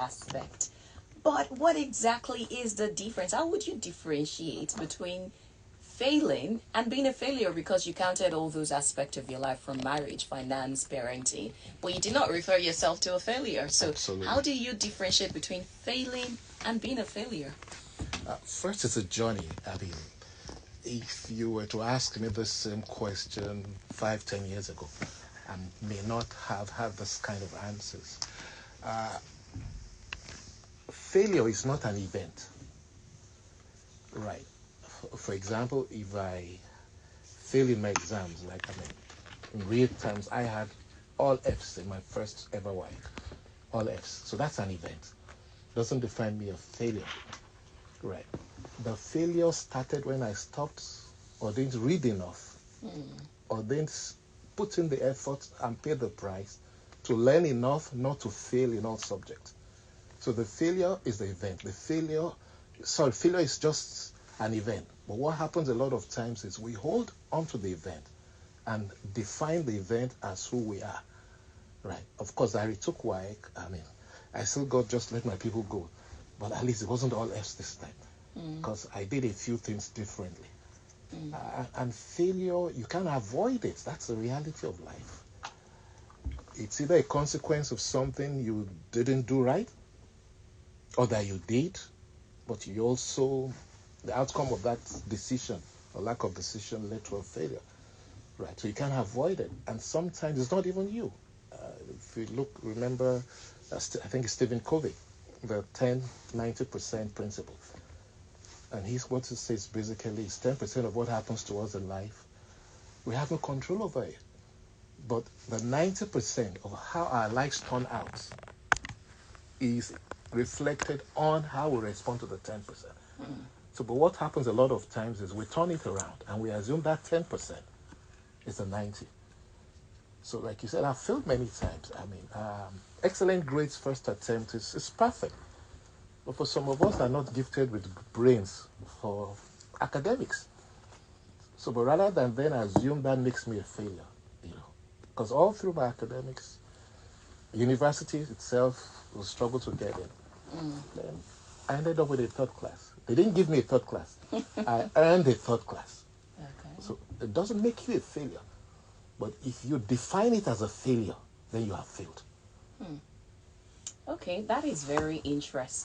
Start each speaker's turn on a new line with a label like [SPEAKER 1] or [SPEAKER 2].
[SPEAKER 1] aspect. But what exactly is the difference? How would you differentiate between failing and being a failure, because you counted all those aspects of your life from marriage, finance, parenting, but you did not refer yourself to a failure. So
[SPEAKER 2] Absolutely.
[SPEAKER 1] how do you differentiate between failing and being a failure?
[SPEAKER 2] First, it's a journey. I mean, if you were to ask me the same question 5, 10 years ago, I may not have had this kind of answers. Failure is not an event, right? For example, if I fail in my exams, like in real terms, I had all Fs in my first ever work, all Fs. So that's an event. Doesn't define me a failure, right? The failure started when I stopped or didn't read enough, or didn't put in the effort and pay the price to learn enough not to fail in all subjects. So the failure is the event. Failure is just an event. But what happens a lot of times is we hold onto the event and define the event as who we are, right? Of course, I retook WAEC. I mean, I still got just let my people go. But at least it wasn't all F's this time, because I did a few things differently. And failure, you can't avoid it. That's the reality of life. It's either a consequence of something you didn't do right, or that you did, but you also, the outcome of that decision or lack of decision led to a failure, right? So you can't avoid it. And sometimes it's not even you. If you remember, I think it's Stephen Covey, the 10-90% principle. And what he says basically is 10% of what happens to us in life, we have no control over it. But the 90% of how our lives turn out is reflected on how we respond to the 10%. So, but what happens a lot of times is we turn it around and we assume that 10% is a 90. So, like you said, I've failed many times. I mean, excellent grades first attempt is perfect. But for some of us that are not gifted with brains for academics. So, but rather than then assume that makes me a failure, because all through my academics, university itself will struggle to get in. Then I ended up with a third class. They didn't give me a third class. I earned a third class.
[SPEAKER 1] Okay.
[SPEAKER 2] So it doesn't make you a failure. But if you define it as a failure, then you have failed.
[SPEAKER 1] Okay, that is very interesting.